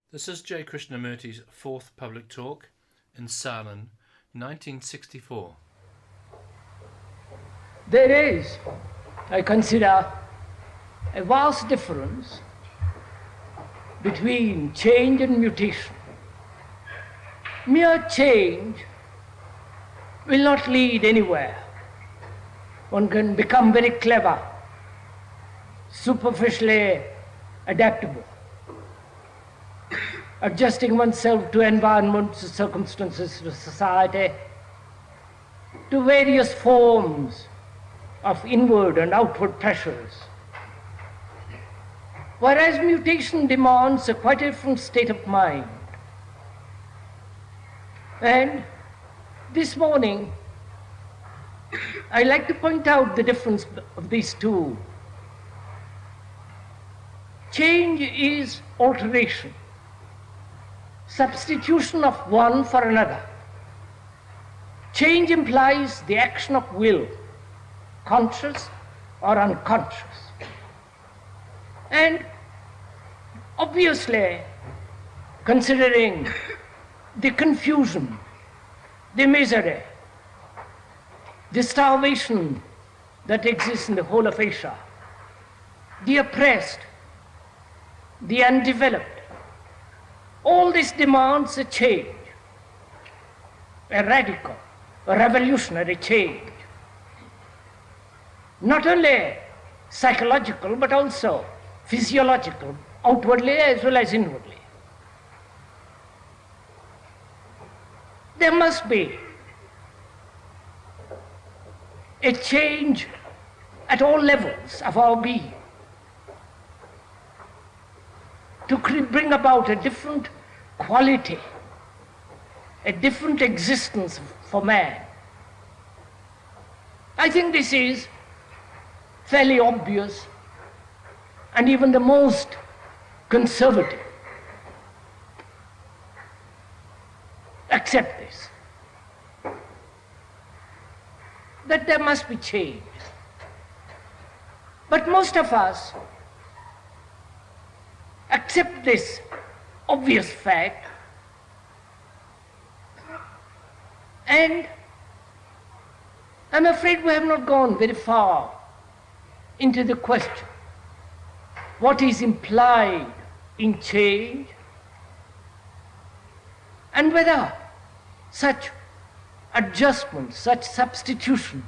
This is J. Krishnamurti's fourth public talk in Saanen, 1964. There is, I consider, a vast difference between change and mutation. Mere change will not lead anywhere. One can become very clever, superficially adaptable, adjusting oneself to environments, to circumstances, to society, to various forms of inward and outward pressures. Whereas mutation demands a quite different state of mind. And this morning, I'd like to point out the difference of these two. Change is alteration, substitution of one for another. Change implies the action of will, conscious or unconscious. And obviously, considering the confusion, the misery, the starvation that exists in the whole of Asia, the oppressed, the undeveloped, all this demands a change, a radical, a revolutionary change. Not only psychological, but also physiological, outwardly as well as inwardly. There must be a change at all levels of our being to bring about a different quality, a different existence for man. I think this is fairly obvious, and even the most conservative accept this, that there must be change. But most of us accept this obvious fact, and I'm afraid we have not gone very far into the question, what is implied in change, and whether such adjustment, such substitution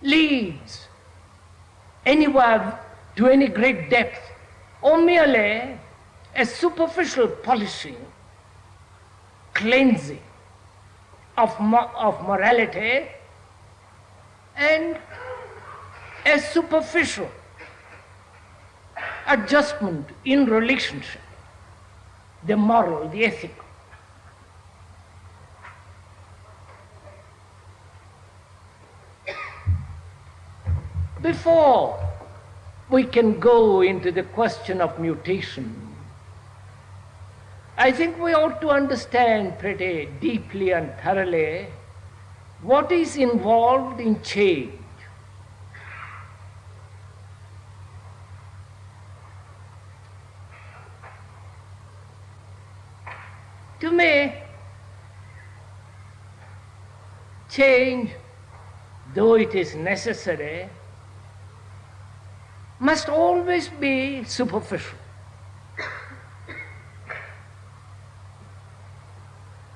leads anywhere to any great depth, or merely a superficial polishing, cleansing of morality, and a superficial adjustment in relationship, the moral, the ethical. Before we can go into the question of mutation, I think we ought to understand pretty deeply and thoroughly what is involved in change. To me, change, though it is necessary, must always be superficial.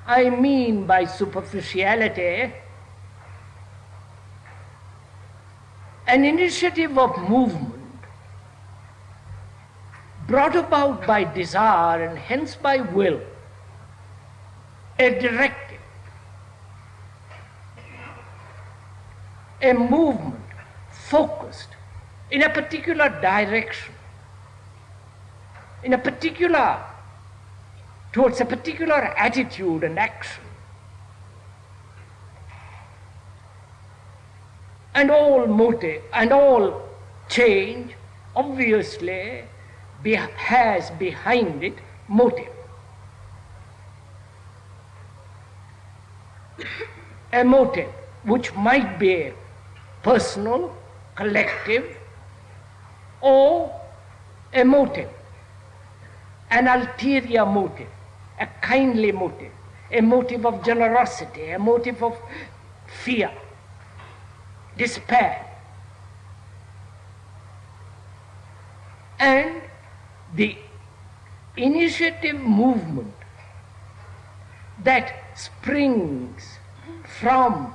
I mean by superficiality an initiative of movement brought about by desire and hence by will, a directive, a movement focused in a particular direction, towards a particular attitude and action. And all motive and all change obviously has behind it motive. A motive which might be personal, collective, or a motive an ulterior motive, a kindly motive, a motive of generosity, a motive of fear, despair. And the initiative movement that springs from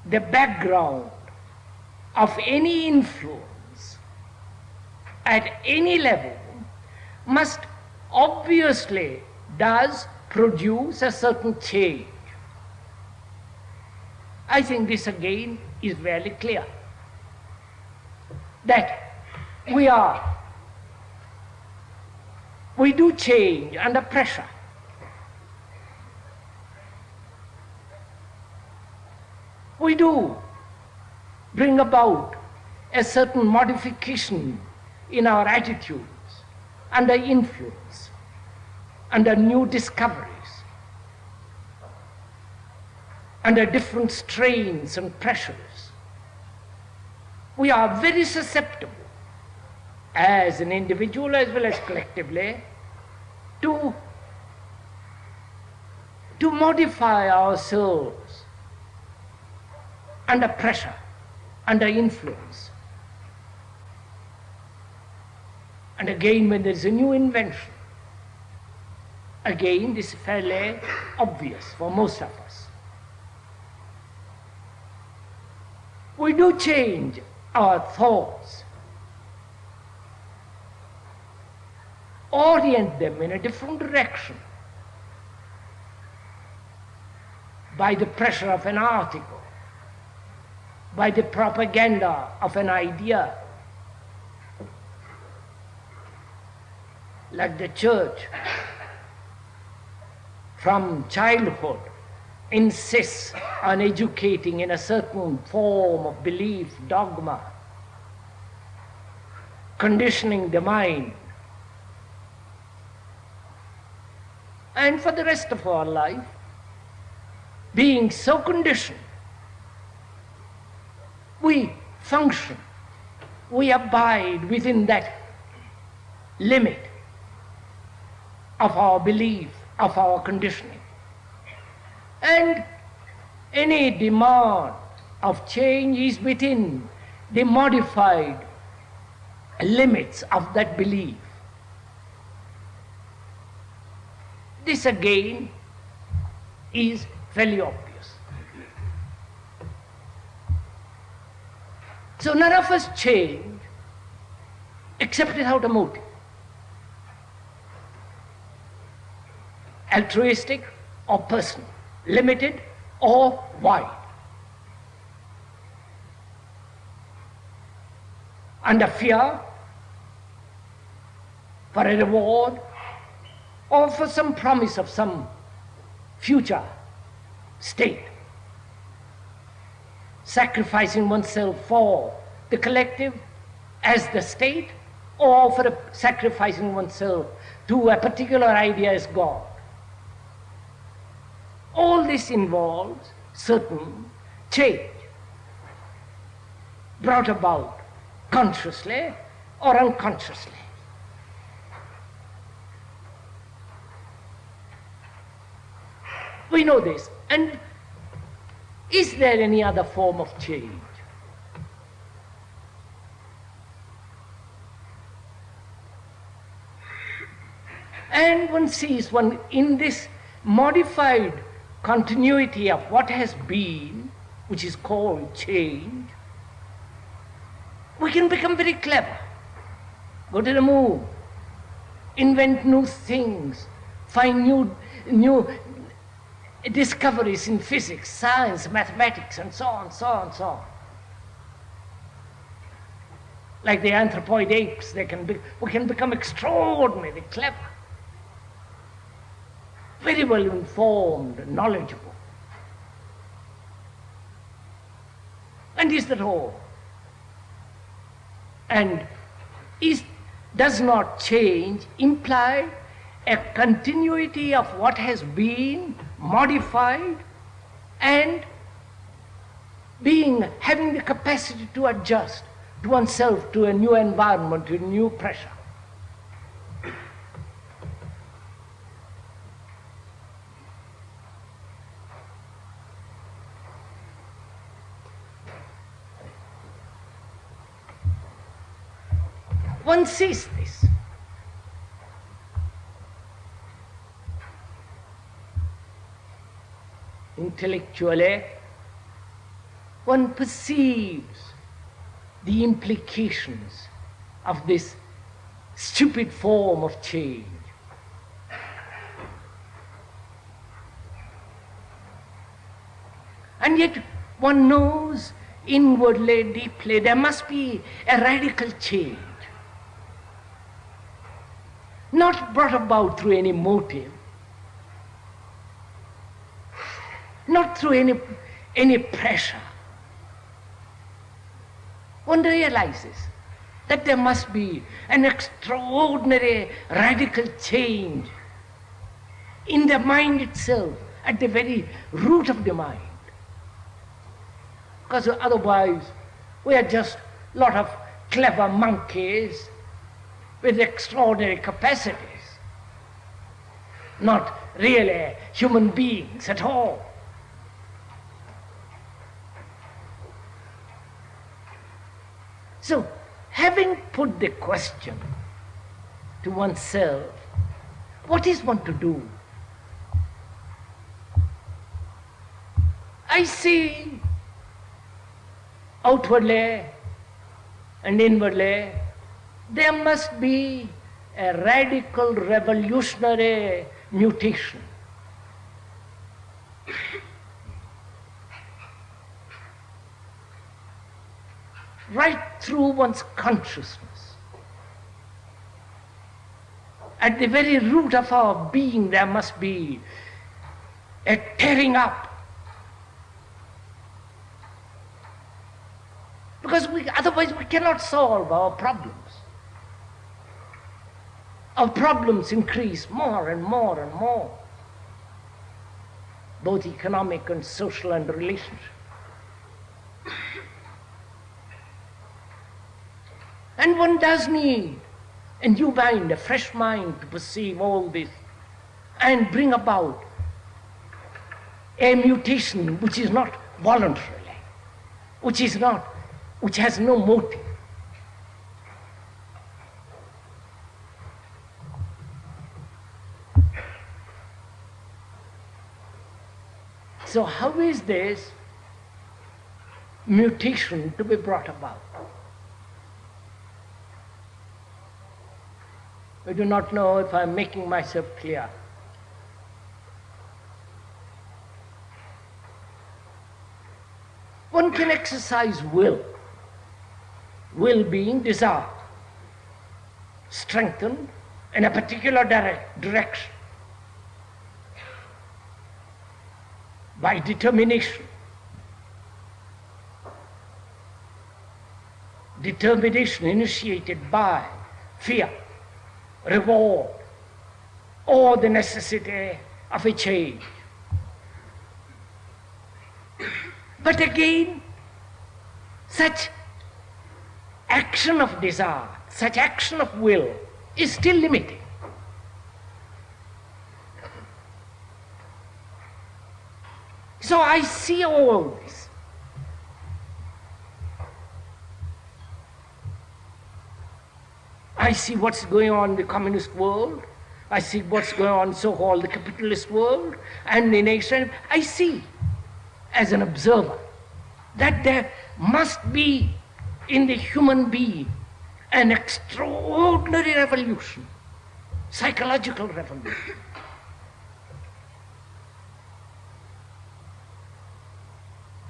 the background of any influence at any level must obviously does produce a certain change. I think this again is very clear, that we do change under pressure. We do bring about a certain modification in our attitudes under influence, under new discoveries, under different strains and pressures. We are very susceptible, as an individual as well as collectively, to modify ourselves under pressure, under influence. And again, when there is a new invention, again, this is fairly obvious for most of us. We do change our thoughts, orient them in a different direction by the pressure of an article, by the propaganda of an idea. Like the church, from childhood, insists on educating in a certain form of belief, dogma, conditioning the mind. And for the rest of our life, being so conditioned, we function, we abide within that limit of our belief, of our conditioning. And any demand of change is within the modified limits of that belief. This again is fairly obvious. So none of us change except without a motive. Altruistic or personal, limited or wide. Under fear, for a reward, or for some promise of some future state. Sacrificing oneself for the collective as the state, or for sacrificing oneself to a particular idea as God. All this involves certain change, brought about consciously or unconsciously. We know this. And is there any other form of change? And one sees in this modified continuity of what has been, which is called change, we can become very clever, go to the moon, invent new things, find new discoveries in physics, science, mathematics, and so on, so on, so on. Like the anthropoid apes, we can become extraordinarily clever, very well informed, knowledgeable. And is that all? And does not change imply a continuity of what has been modified and having the capacity to adjust to oneself to a new environment, to a new pressure? One sees this. Intellectually, one perceives the implications of this stupid form of change. And yet one knows inwardly, deeply, there must be a radical change. Not brought about through any motive, not through any pressure. One realizes that there must be an extraordinary radical change in the mind itself, at the very root of the mind. Because otherwise we are just a lot of clever monkeys with extraordinary capacities, not really human beings at all. So, having put the question to oneself, what is one to do? I see outwardly and inwardly there must be a radical revolutionary mutation. Right through one's consciousness. At the very root of our being there must be a tearing up. Because otherwise we cannot solve our problems. Our problems increase more and more and more, both economic and social and relationship. And one does need a new mind, a fresh mind to perceive all this and bring about a mutation which is not voluntarily, which has no motive. So how is this mutation to be brought about? I do not know if I am making myself clear. One can exercise will being desire, strengthened in a particular direction by determination. Determination initiated by fear, reward, or the necessity of a change. But again, such action of desire, such action of will is still limited. So I see all this. I see what's going on in the communist world. I see what's going on in so-called the capitalist world and the nation. I see, as an observer, that there must be in the human being an extraordinary revolution, psychological revolution.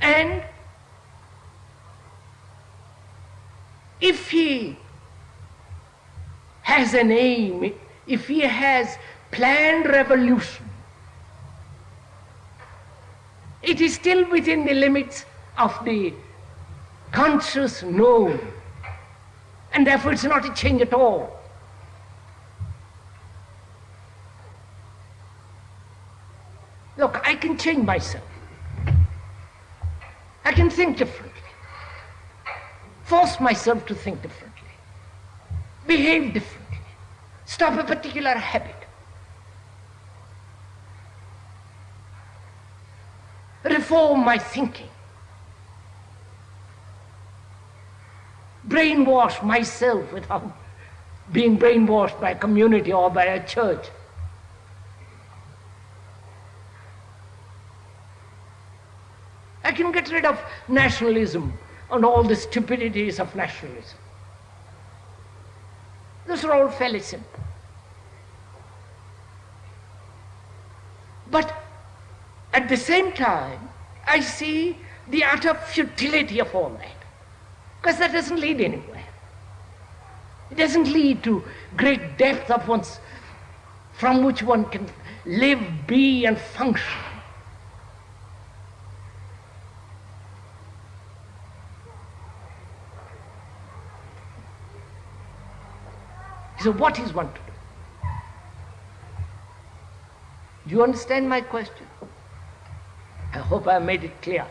And if he has an aim, if he has planned revolution, it is still within the limits of the conscious known, and therefore it's not a change at all. Look, I can change myself. I can think differently, force myself to think differently, behave differently, stop a particular habit, reform my thinking, brainwash myself without being brainwashed by a community or by a church. I can get rid of nationalism and all the stupidities of nationalism. Those are all fairly simple. But at the same time, I see the utter futility of all that, because that doesn't lead anywhere. It doesn't lead to great depth of one's, from which one can live, be, and function. So what is one to do? Do you understand my question? I hope I made it clear.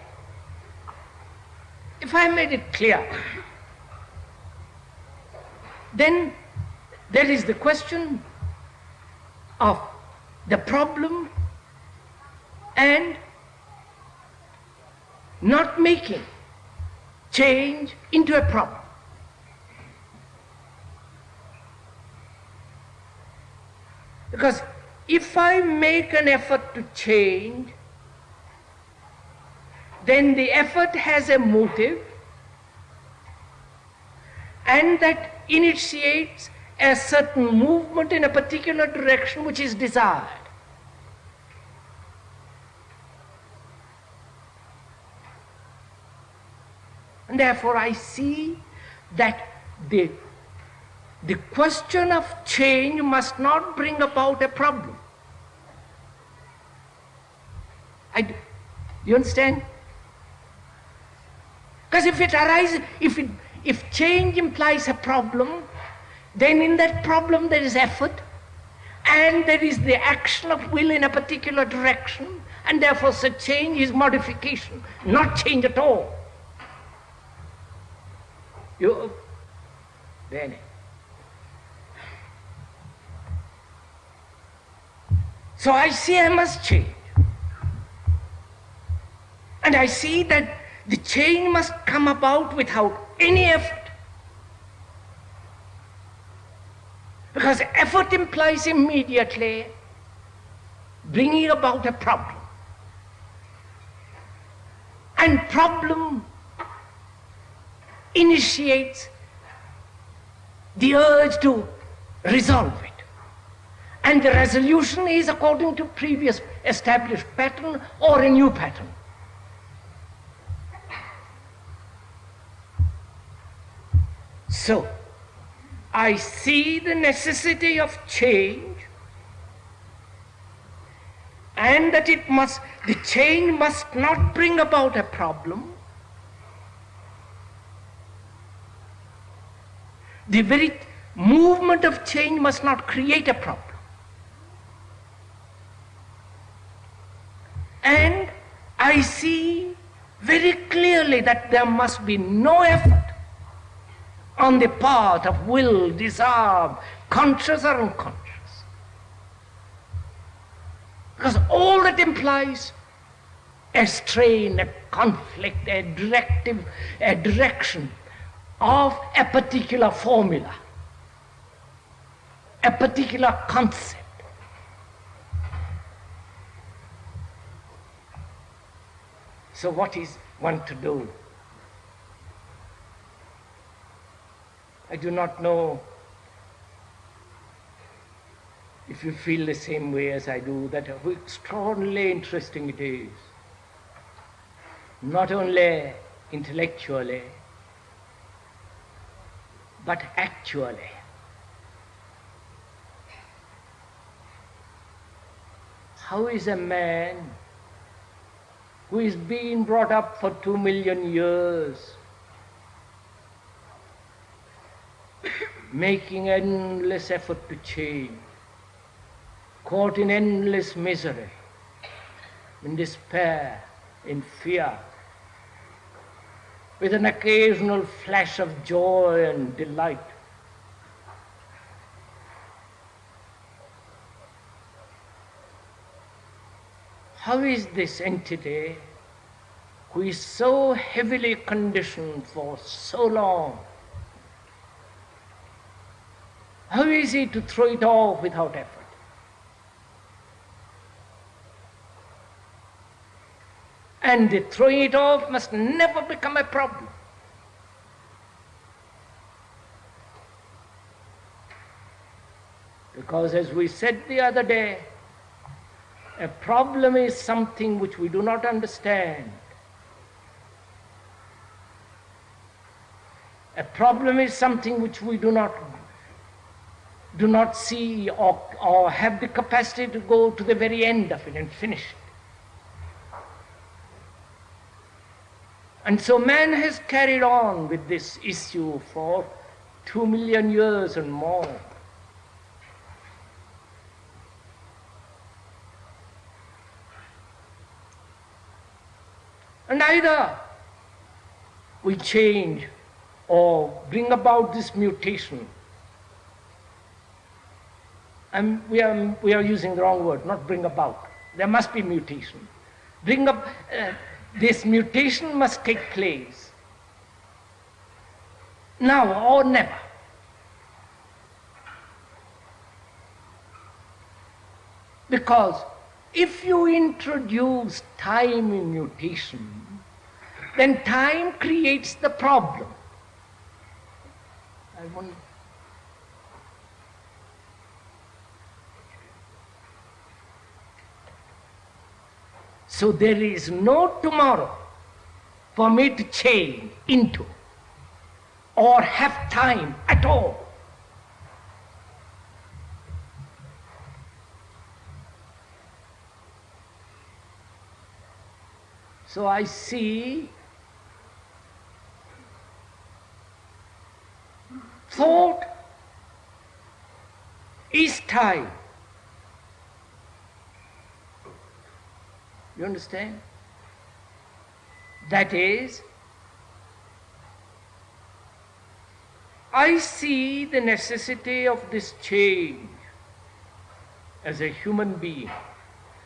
If I made it clear, then there is the question of the problem and not making change into a problem. Because if I make an effort to change, then the effort has a motive, and that initiates a certain movement in a particular direction which is desired. And therefore I see that the question of change must not bring about a problem. You understand? Because if it arises, if change implies a problem, then in that problem there is effort, and there is the action of will in a particular direction, and therefore such change is modification, not change at all. Bene. So I see I must change. And I see that the change must come about without any effort. Because effort implies immediately bringing about a problem. And problem initiates the urge to resolve it. And the resolution is according to previous established pattern or a new pattern. So, I see the necessity of change, and that the change must not bring about a problem. The very movement of change must not create a problem. And I see very clearly that there must be no effort on the part of will, desire, conscious or unconscious. Because all that implies a strain, a conflict, a direction of a particular formula, a particular concept. So what is one to do? I do not know if you feel the same way as I do, that how extraordinarily interesting it is, not only intellectually, but actually. How is a man who is being brought up for 2 million years, making endless effort to change, caught in endless misery, in despair, in fear, with an occasional flash of joy and delight? How is this entity, who is so heavily conditioned for so long, How easy to throw it off without effort. And the throwing it off must never become a problem. Because as we said the other day, a problem is something which we do not understand. A problem is something which we do not see or have the capacity to go to the very end of it and finish it. And so man has carried on with this issue for 2 million years and more. And either we change or bring about this mutation. And we are using the wrong word, not bring about. There must be mutation. This mutation must take place now or never. Because if you introduce time in mutation, then time creates the problem. So there is no tomorrow for me to change into or have time at all. So I see thought is time. You understand? That is, I see the necessity of this change as a human being,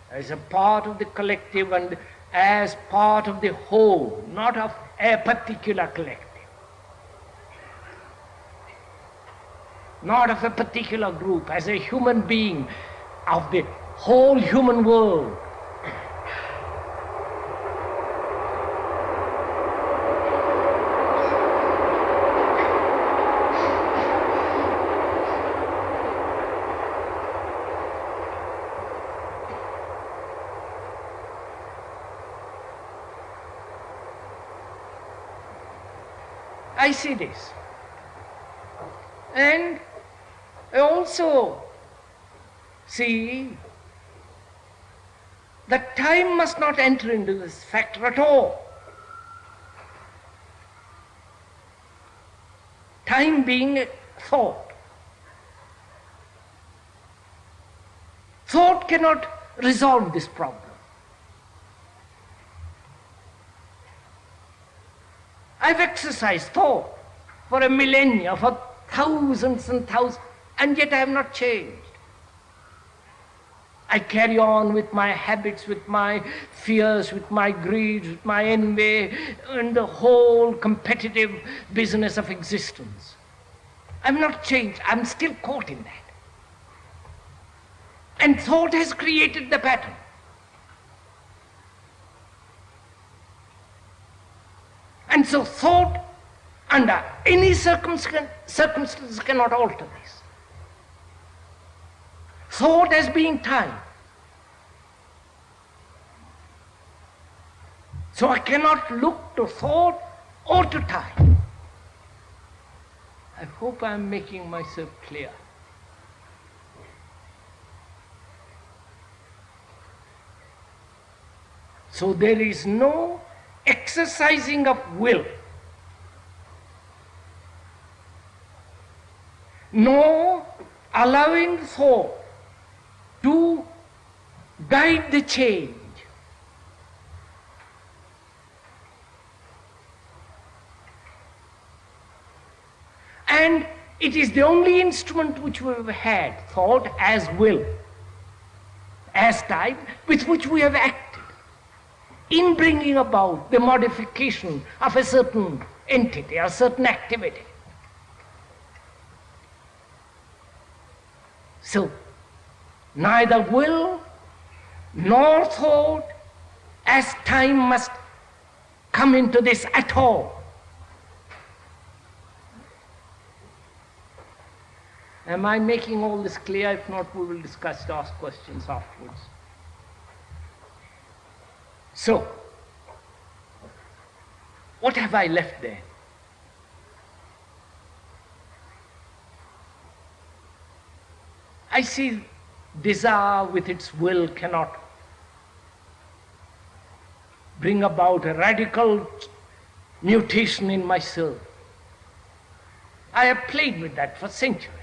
as a part of the collective and as part of the whole, not of a particular collective, not of a particular group, as a human being of the whole human world. I see this. And I also see that time must not enter into this factor at all. Time being thought. Thought cannot resolve this problem. I've exercised thought for a millennia, for thousands and thousands, and yet I have not changed. I carry on with my habits, with my fears, with my greed, with my envy, and the whole competitive business of existence. I'm not changed. I'm still caught in that. And thought has created the pattern. And so thought under any circumstances cannot alter this. Thought as being time. So I cannot look to thought or to time. I hope I am making myself clear. So there is no exercising of will, nor allowing thought to guide the change. And it is the only instrument which we have had, thought as will, as time, with which we have acted in bringing about the modification of a certain entity, a certain activity. So, neither will nor thought as time must come into this at all. Am I making all this clear? If not, we will discuss, ask questions afterwards. So, what have I left there? I see desire with its will cannot bring about a radical mutation in myself. I have played with that for centuries.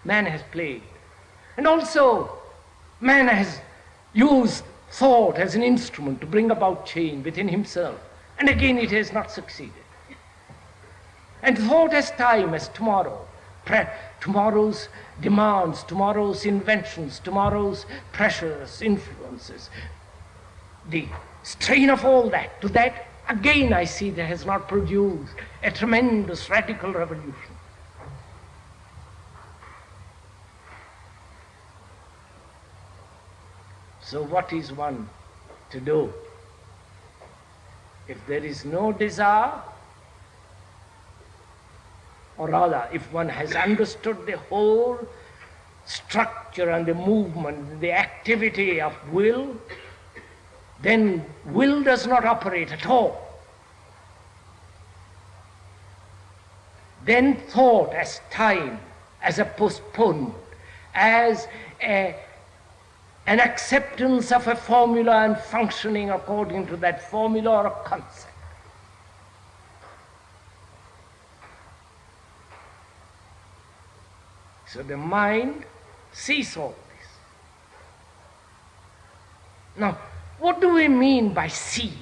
Man has played. And also, man has used thought as an instrument to bring about change within himself. And again, it has not succeeded. And thought as time, as tomorrow, tomorrow's demands, tomorrow's inventions, tomorrow's pressures, influences, the strain of all that, to that, again I see that has not produced a tremendous radical revolution. So what is one to do? If there is no desire, or rather, if one has understood the whole structure and the movement, the activity of will, then will does not operate at all. Then thought as time, as a postponement, as an acceptance of a formula and functioning according to that formula or a concept. So the mind sees all this. Now, what do we mean by seeing?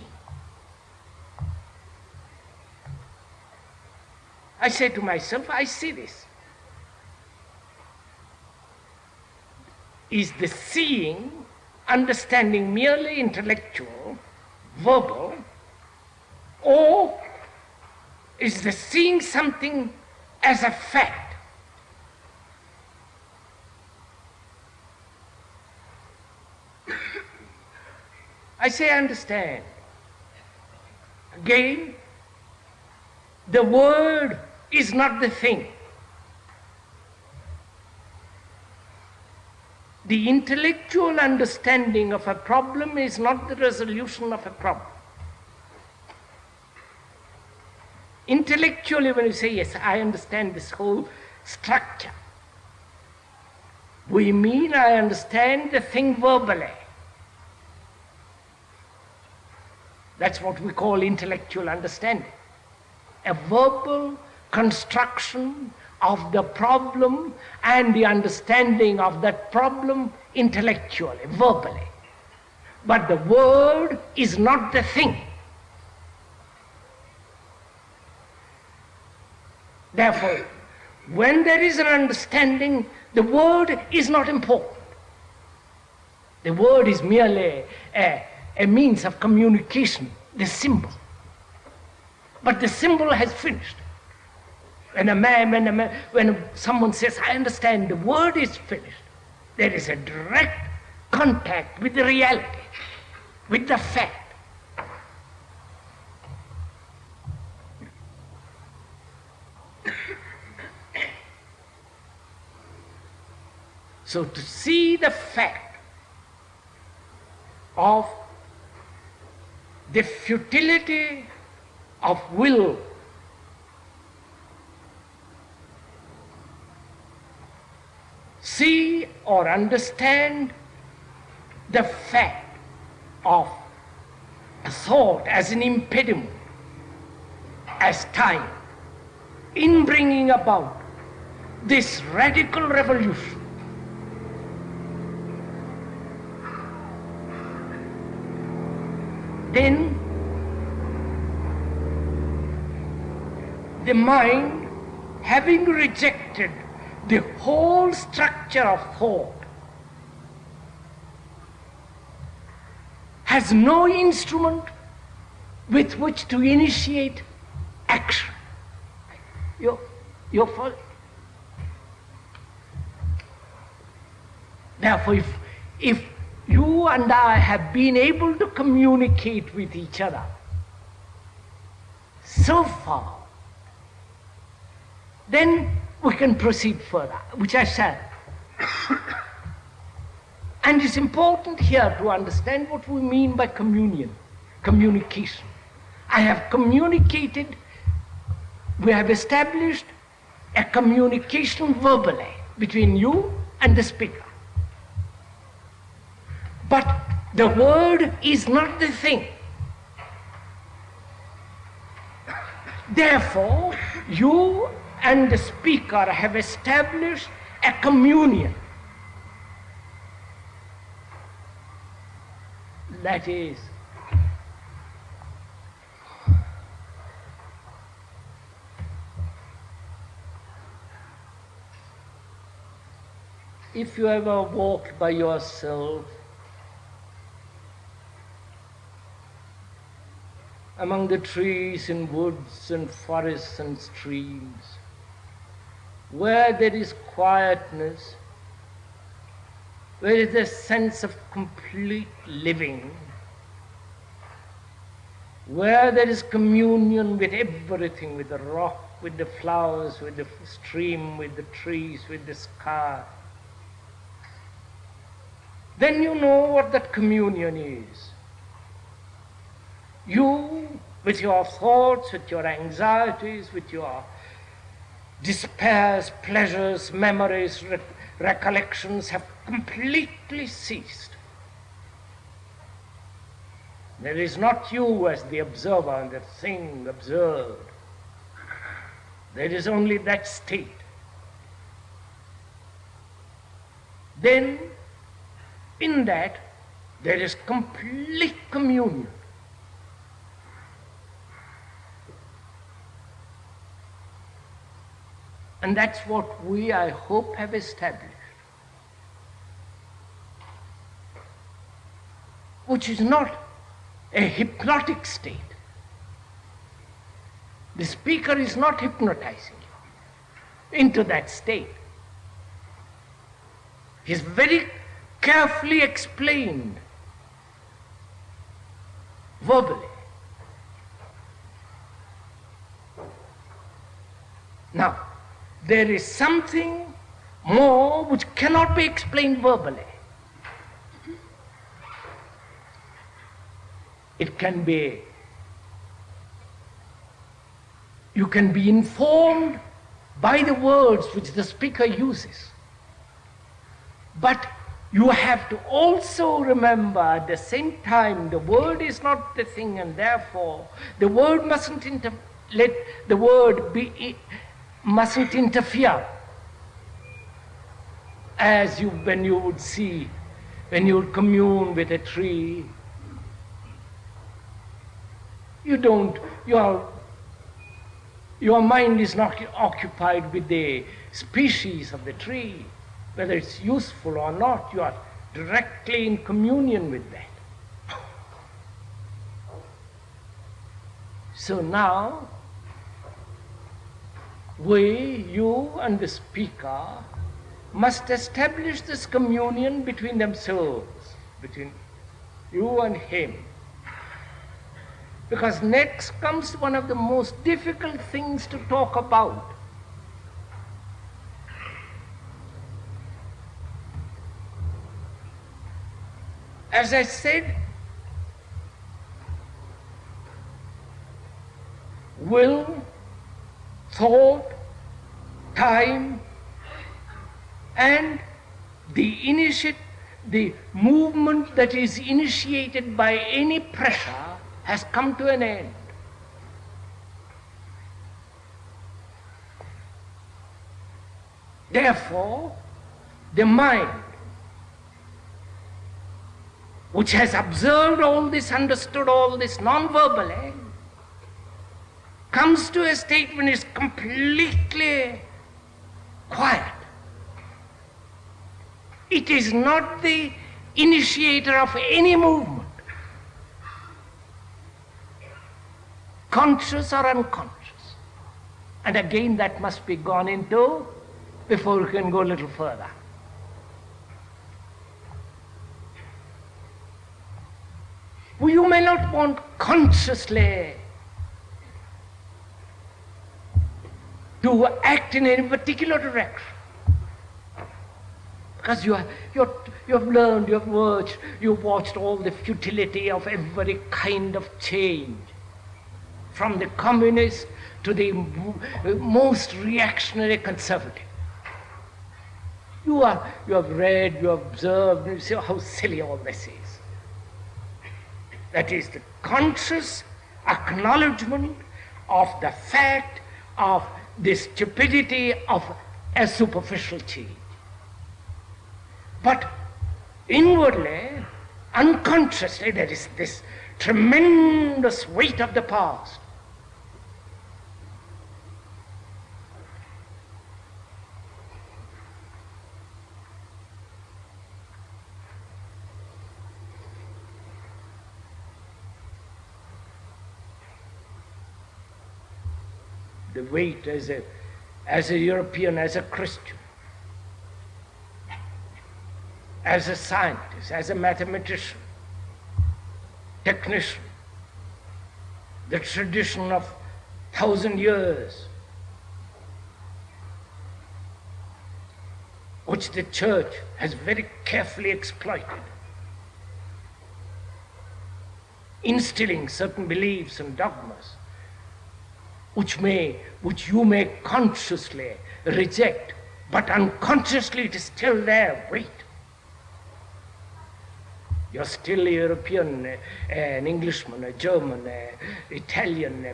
I say to myself, I see this. Is the seeing, understanding merely intellectual, verbal, or is the seeing something as a fact? I say understand. Again, the word is not the thing. The intellectual understanding of a problem is not the resolution of a problem. Intellectually, when you say, yes, I understand this whole structure, we mean I understand the thing verbally. That's what we call intellectual understanding. A verbal construction of the problem and the understanding of that problem intellectually, verbally. But the word is not the thing. Therefore, when there is an understanding, the word is not important. The word is merely a means of communication, the symbol. But the symbol has finished. When someone says, I understand, the word is finished, there is a direct contact with the reality, with the fact. So to see the fact of the futility of will see or understand the fact of thought as an impediment, as time, in bringing about this radical revolution. Then the mind, having rejected the whole structure of thought, has no instrument with which to initiate action. You're following? Therefore, if you and I have been able to communicate with each other so far, then we can proceed further, which I shall. And it's important here to understand what we mean by communication. I have communicated, we have established a communication verbally between you and the speaker. But the word is not the thing. Therefore, you and the speaker have established a communion. That is, if you ever walk by yourself among the trees and woods and forests and streams, where there is quietness, where there is a sense of complete living, where there is communion with everything, with the rock, with the flowers, with the stream, with the trees, with the sky, then you know what that communion is. You, with your thoughts, with your anxieties, with your despairs, pleasures, memories, recollections have completely ceased. There is not you as the observer and the thing observed. There is only that state. Then, in that, there is complete communion. And that's what we, I hope, have established. Which is not a hypnotic state. The speaker is not hypnotizing you into that state. He is very carefully explained verbally. Now, there is something more which cannot be explained verbally. It can be, you can be informed by the words which the speaker uses. But you have to also remember at the same time the word is not the thing, and therefore the word mustn't mustn't interfere. As when you would see, when you would commune with a tree, your mind is not occupied with the species of the tree, whether it's useful or not. You are directly in communion with that. So now, you and the speaker must establish this communion between themselves, between you and him. Because next comes one of the most difficult things to talk about. As I said, will, thought, time, and the movement that is initiated by any pressure has come to an end. Therefore, the mind, which has observed all this, understood all this non-verbally, comes to a state when it's completely quiet. It is not the initiator of any movement, conscious or unconscious. And again, that must be gone into before we can go a little further. You may not want consciously to act in any particular direction. Because you have learned, you have watched all the futility of every kind of change, from the communist to the most reactionary conservative. You have read, you have observed, and you see how silly all this is. That is the conscious acknowledgement of the fact of the stupidity of a superficial change. But inwardly, unconsciously, there is this tremendous weight of the past. The weight as a European, as a Christian, as a scientist, as a mathematician, technician, the tradition of 1,000 years, which the church has very carefully exploited, instilling certain beliefs and dogmas which you may consciously reject, but unconsciously it is still there. Wait. You're still a European, an Englishman, a German, Italian,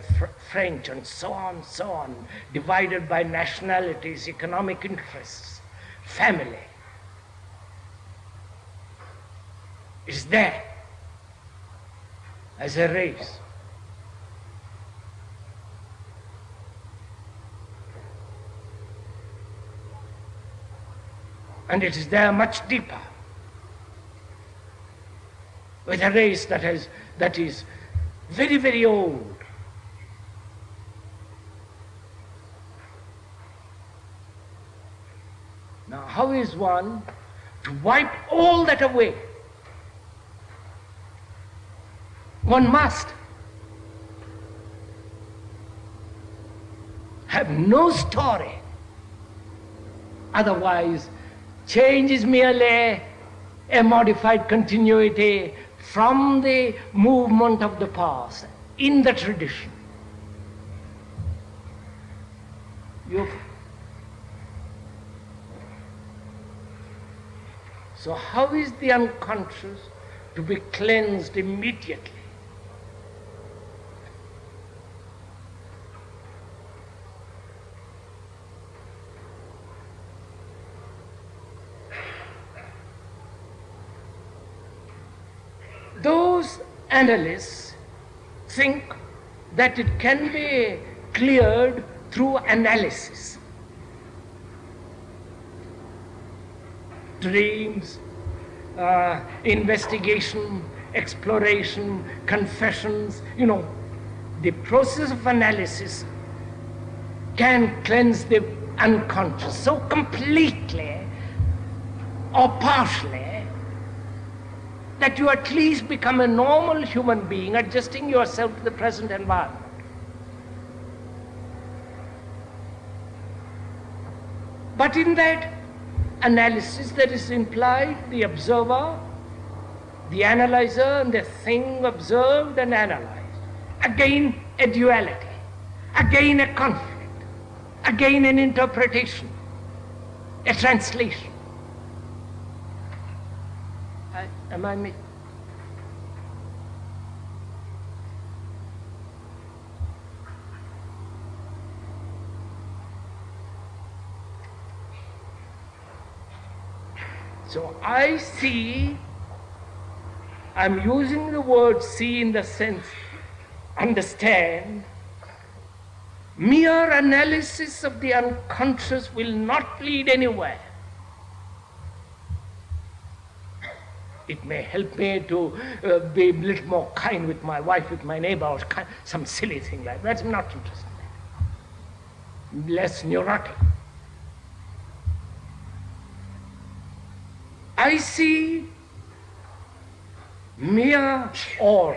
French, and so on, divided by nationalities, economic interests, family. It's there as a race. And it is there much deeper, with a race that is very, very old. Now, how is one to wipe all that away? One must have no story. Otherwise, change is merely a modified continuity from the movement of the past in the tradition. So how is the unconscious to be cleansed immediately? Those analysts think that it can be cleared through analysis. Dreams, investigation, exploration, confessions, the process of analysis can cleanse the unconscious so completely or partially that you at least become a normal human being, adjusting yourself to the present environment. But in that analysis there is implied the observer, the analyzer, and the thing observed and analyzed. Again a duality, again a conflict, again an interpretation, a translation. Am I me? So I see, I'm using the word see in the sense understand. Mere analysis of the unconscious will not lead anywhere. It may help me to be a little more kind with my wife, with my neighbor, or some silly thing like that. I'm not interested in that. Less neurotic. I see mere or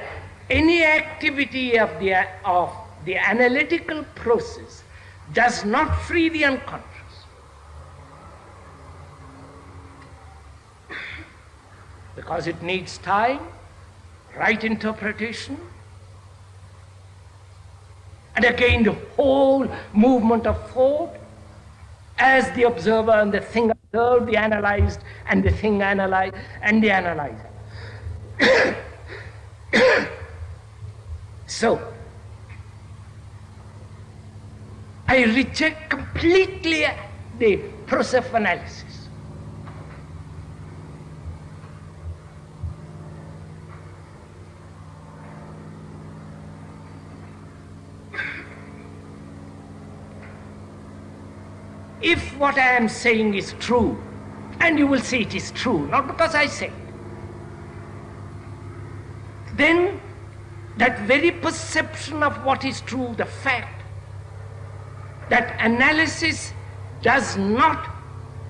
any activity of the analytical process does not free the unconscious. Because it needs time, right interpretation, and again the whole movement of thought as the observer and the thing observed, the analyzed, and the thing analyzed, and the analyzer. So, I reject completely the process of analysis. If what I am saying is true, and you will see it is true, not because I say it, then that very perception of what is true, the fact that analysis does not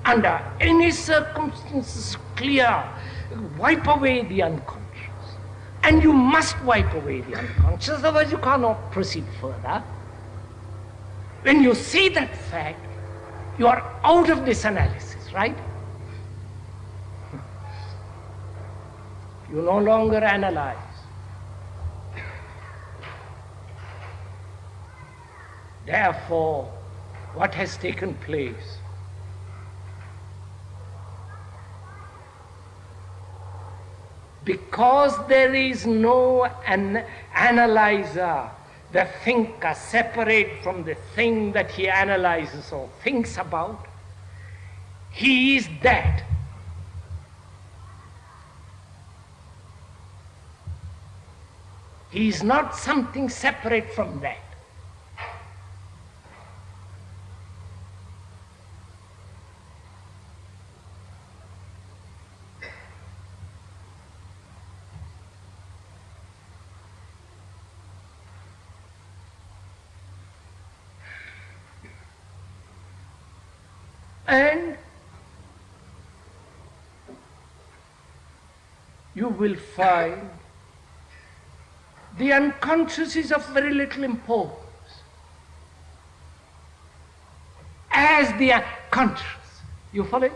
under any circumstances clear wipe away the unconscious. And you must wipe away the unconscious, otherwise you cannot proceed further. When you see that fact, you are out of this analysis, right? You no longer analyze. Therefore, what has taken place? Because there is no analyzer, the thinker, separate from the thing that he analyzes or thinks about, he is that. He is not something separate from that. And you will find the unconscious is of very little importance as the conscious. You follow it?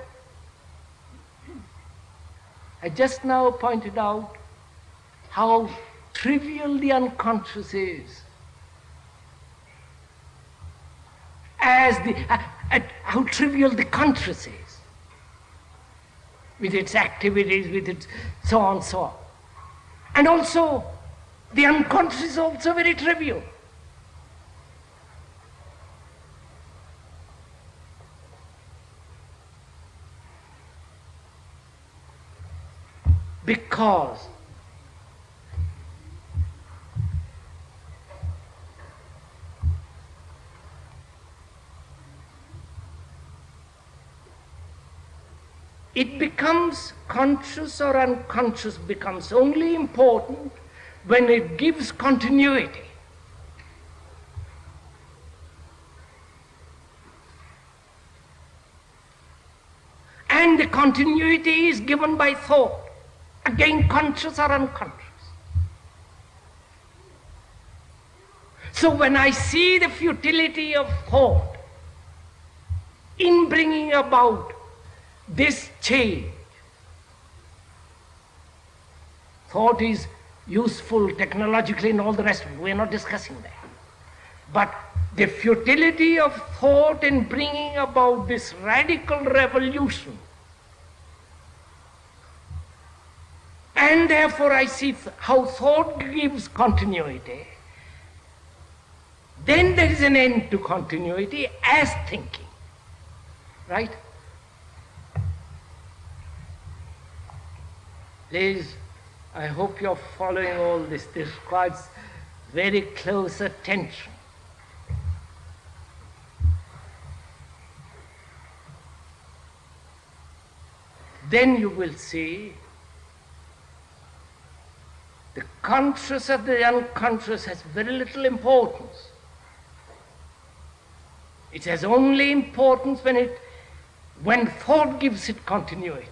I just now pointed out how trivial the unconscious is as how trivial the conscious is, with its activities, with its so on, so on. And also, the unconscious is also very trivial. Because it becomes conscious or unconscious becomes only important when it gives continuity. And the continuity is given by thought, again conscious or unconscious. So when I see the futility of thought in bringing about this change, thought is useful technologically and all the rest of it. We are not discussing that. But the futility of thought in bringing about this radical revolution, and therefore I see how thought gives continuity, then there is an end to continuity as thinking. Right? Please, I hope you're following all this. This requires very close attention. Then you will see the conscious of the unconscious has very little importance. It has only importance when thought gives it continuity.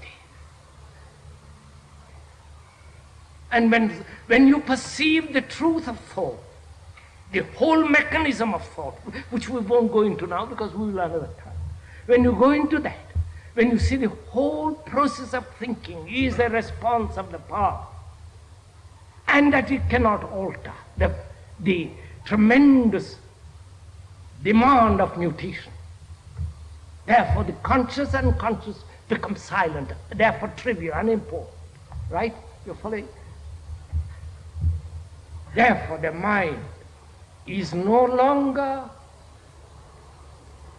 And when you perceive the truth of thought, the whole mechanism of thought, which we won't go into now because we will another time. When you go into that, when you see the whole process of thinking is a response of the past, and that it cannot alter, the tremendous demand of mutation. Therefore, the conscious and unconscious become silent, therefore trivial, unimportant. Right? You following? Therefore, the mind is no longer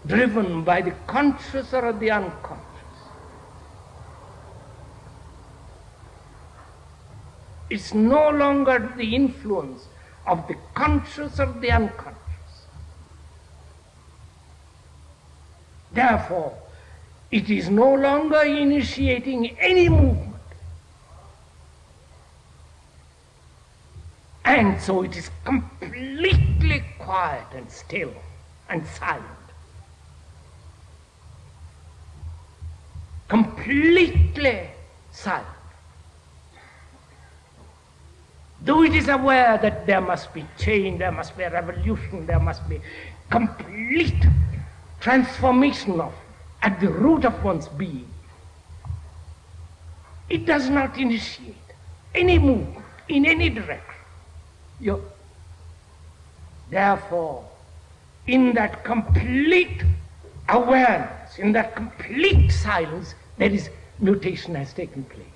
driven by the conscious or the unconscious. It's no longer the influence of the conscious or the unconscious. Therefore, it is no longer initiating any movement. And so it is completely quiet and still and silent. Completely silent. Though it is aware that there must be change, there must be a revolution, there must be complete transformation at the root of one's being, it does not initiate any movement in any direction. Therefore, in that complete awareness, in that complete silence, there is mutation has taken place.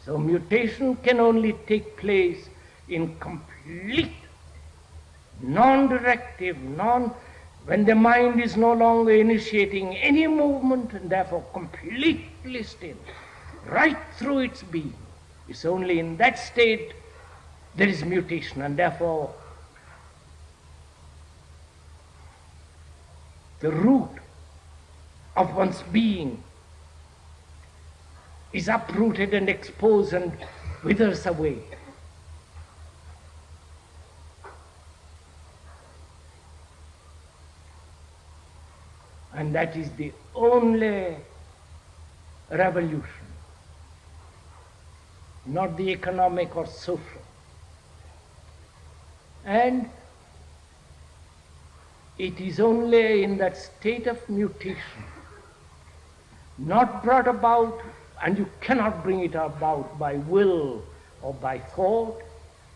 So mutation can only take place in complete, non-directive, when the mind is no longer initiating any movement and therefore completely still, right through its being. It's only in that state there is mutation, and therefore the root of one's being is uprooted and exposed and withers away. And that is the only revolution, not the economic or social. And it is only in that state of mutation, not brought about, and you cannot bring it about by will or by thought.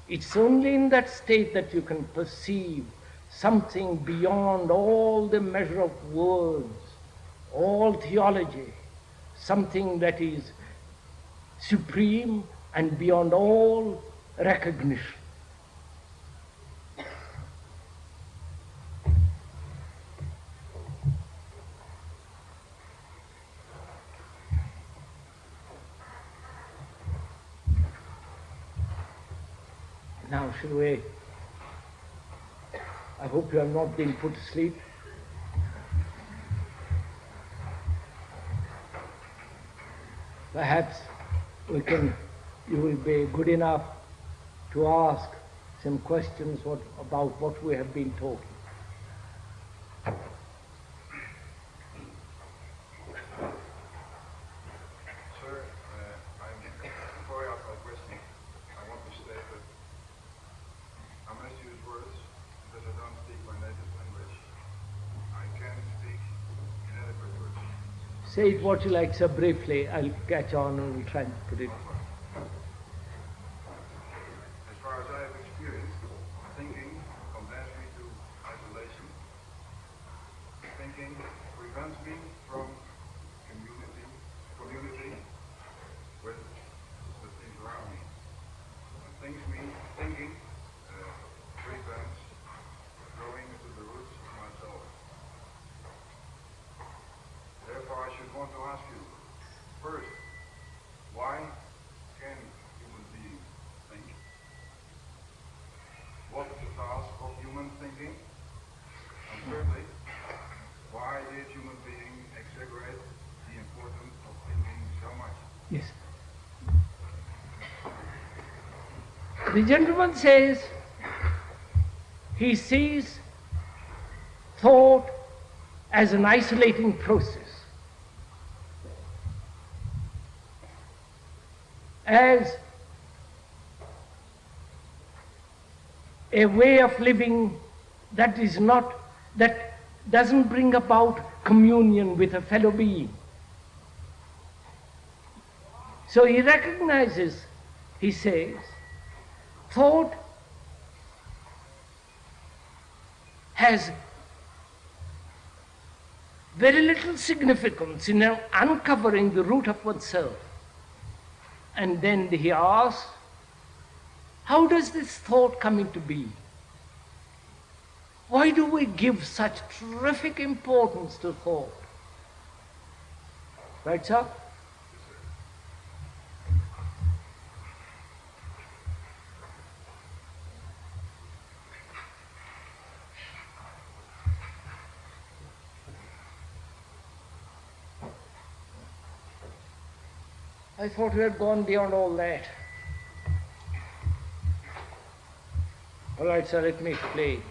It's only in that state that you can perceive something beyond all the measure of words, all theology, something that is supreme and beyond all recognition. Now, shall we? I hope you have not been put to sleep. Perhaps you will be good enough to ask some questions about what we have been talking. Sir, before I ask my question, I want to state that I must use words because I don't speak my native language. I can't speak inadequate words. Say it what you like, sir, briefly. I'll catch on and we'll try and put it. As far as I have experienced, thinking condemns me to isolation. Thinking prevents me from community with the things around me. Thinking prevents going into the roots of myself. Therefore, I should want to ask you, first, why can human beings think? What is the task of human thinking? And thirdly, why did human beings exaggerate the importance of thinking so much? Yes. The gentleman says he sees thought as an isolating process, as a way of living that doesn't bring about communion with a fellow being. So he recognizes, he says, thought has very little significance in uncovering the root of oneself. And then he asks, how does this thought come into being? Why do we give such terrific importance to thought? Right, sir? I thought we had gone beyond all that. All right, sir, let me explain.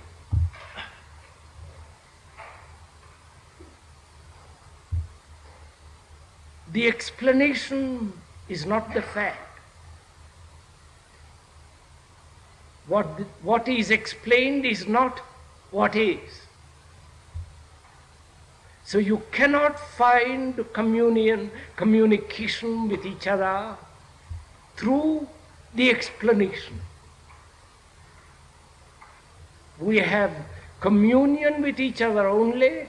The explanation is not the fact. What is explained is not what is. So you cannot find communication with each other through the explanation. We have communion with each other only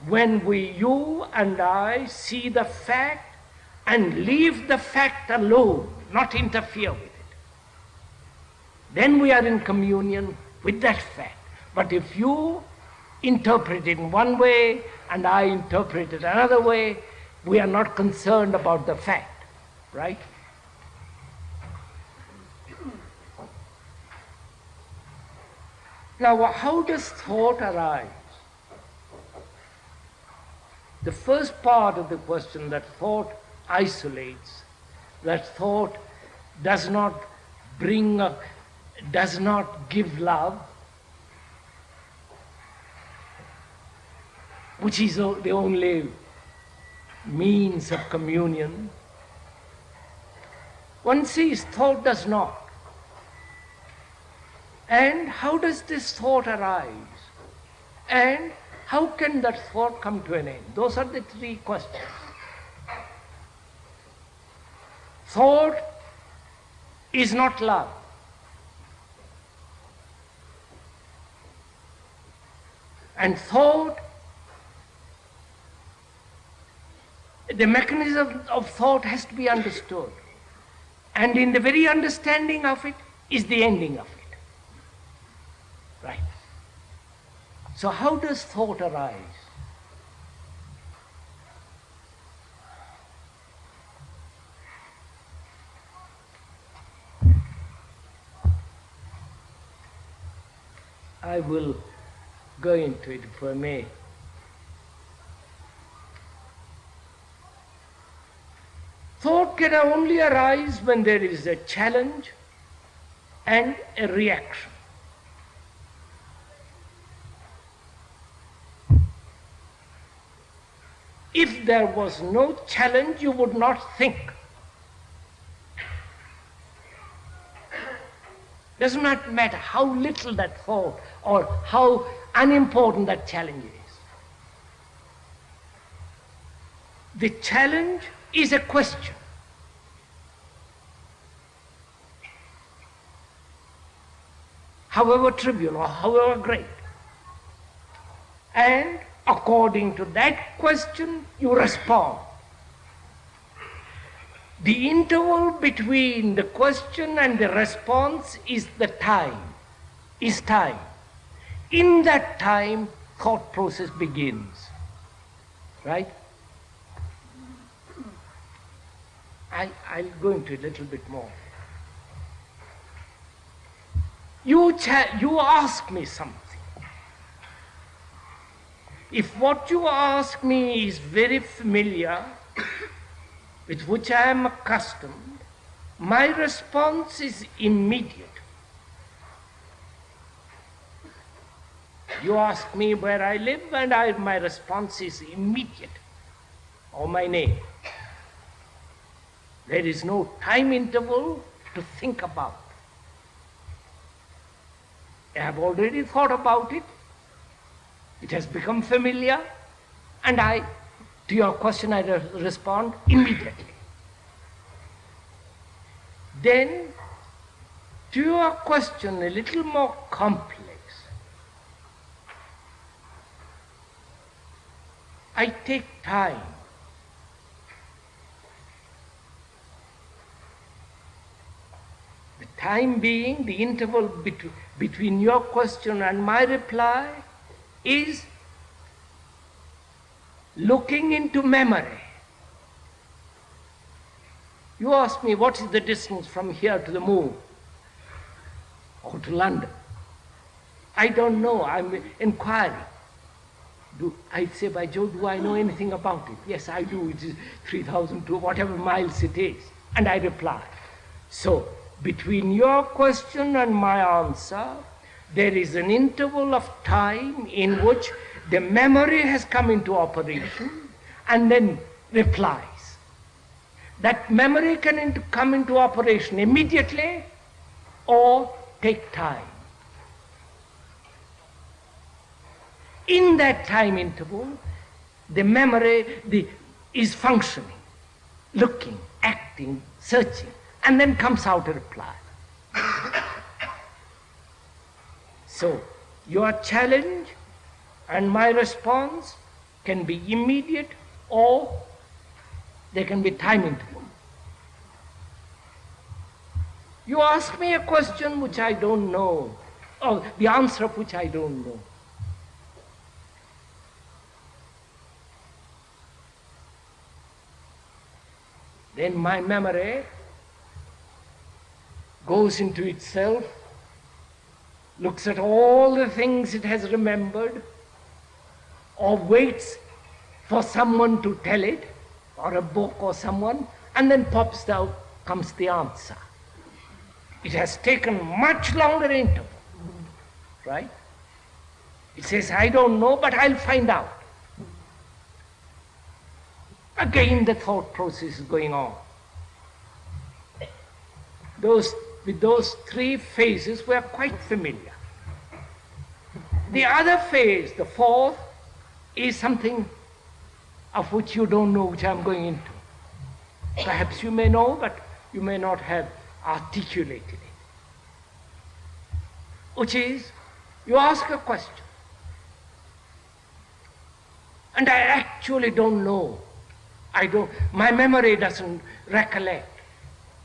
when you and I see the fact and leave the fact alone, not interfere with it. Then we are in communion with that fact. But if you interpret it in one way and I interpret it another way, we are not concerned about the fact, right? Now, how does thought arise? The first part of the question, that thought isolates, that thought does not give love, which is the only means of communion. One sees thought does not. And how does this thought arise? And how can that thought come to an end? Those are the three questions. Thought is not love. And thought, the mechanism of thought has to be understood. And in the very understanding of it is the ending of it. Right. So how does thought arise? I will go into it if I may. Thought can only arise when there is a challenge and a reaction. If there was no challenge, you would not think. Does not matter how little that thought or how unimportant that challenge is. The challenge is a question. However trivial or however great. And according to that question, you respond. The interval between the question and the response is the time, is time. In that time, thought process begins. Right? I'll go into it a little bit more. You ask me something. If what you ask me is very familiar, with which I am accustomed, my response is immediate. You ask me where I live, and my response is immediate, or my name. There is no time interval to think about. I have already thought about it. It has become familiar, and to your question, I respond immediately. Then, to your question, a little more complex, I take time. The time being, the interval between your question and my reply is looking into memory. You ask me, what is the distance from here to the moon or to London? I don't know. I'm inquiring. I say, by Jove, do I know anything about it? Yes, I do. It is 3,000 to whatever miles it is. And I reply. So, between your question and my answer, there is an interval of time in which the memory has come into operation and then replies. That memory can come into operation immediately or take time. In that time interval, the memory is functioning, looking, acting, searching, and then comes out a reply. So, your challenge and my response can be immediate or there can be time interval. You ask me a question which I don't know, or the answer of which I don't know. Then my memory goes into itself, looks at all the things it has remembered, or waits for someone to tell it, or a book or someone, and then pops out, comes the answer. It has taken much longer interval, right? It says, I don't know, but I'll find out. Again, the thought process is going on. With those three phases, we are quite familiar. The other phase, the fourth, is something of which you don't know, which I'm going into. Perhaps you may know, but you may not have articulated it. Which is, you ask a question, and I actually don't know. My memory doesn't recollect.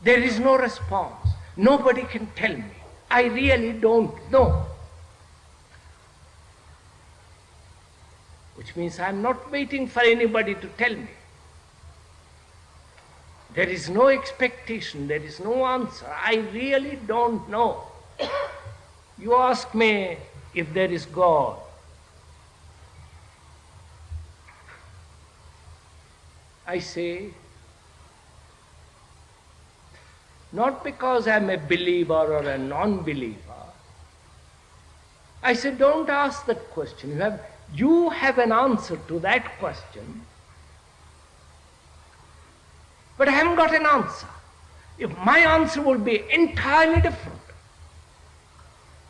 There is no response. Nobody can tell me. I really don't know. Which means I'm not waiting for anybody to tell me. There is no expectation, there is no answer. I really don't know. You ask me if there is God. I say, not because I'm a believer or a non-believer. I say, don't ask that question. You have an answer to that question, but I haven't got an answer. If my answer would be entirely different,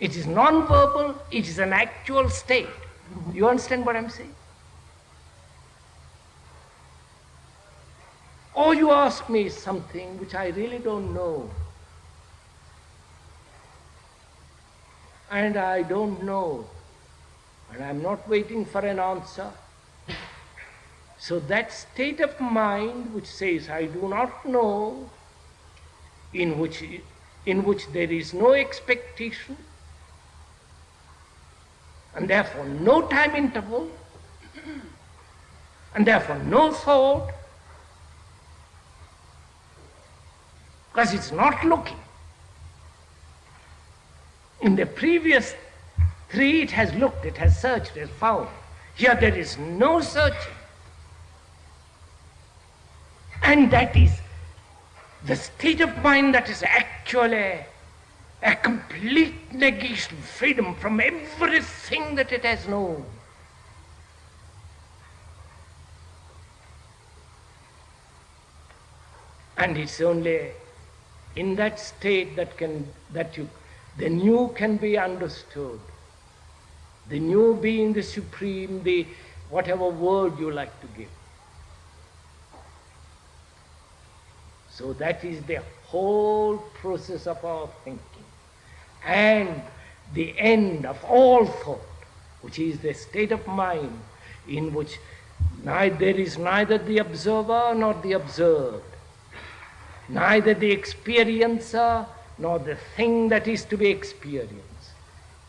it is non-verbal, it is an actual state. You understand what I'm saying? Or you ask me something which I really don't know. And I don't know. And I'm not waiting for an answer. So that state of mind which says, I do not know, in which there is no expectation, and therefore no time interval, and therefore no thought, because it's not looking. In the previous three, it has looked, it has searched, it has found. Here there is no searching. And that is the state of mind that is actually a complete negation, freedom from everything that it has known. And it's only in that state the new can be understood. The new being the supreme, the whatever word you like to give. So that is the whole process of our thinking. And the end of all thought, which is the state of mind in which there is neither the observer nor the observed, neither the experiencer nor the thing that is to be experienced.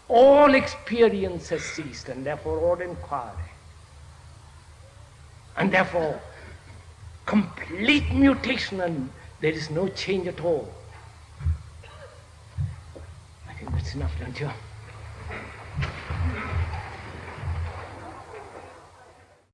All experience has ceased, and therefore all inquiry. And therefore complete mutation, and there is no change at all. I think that's enough, don't you?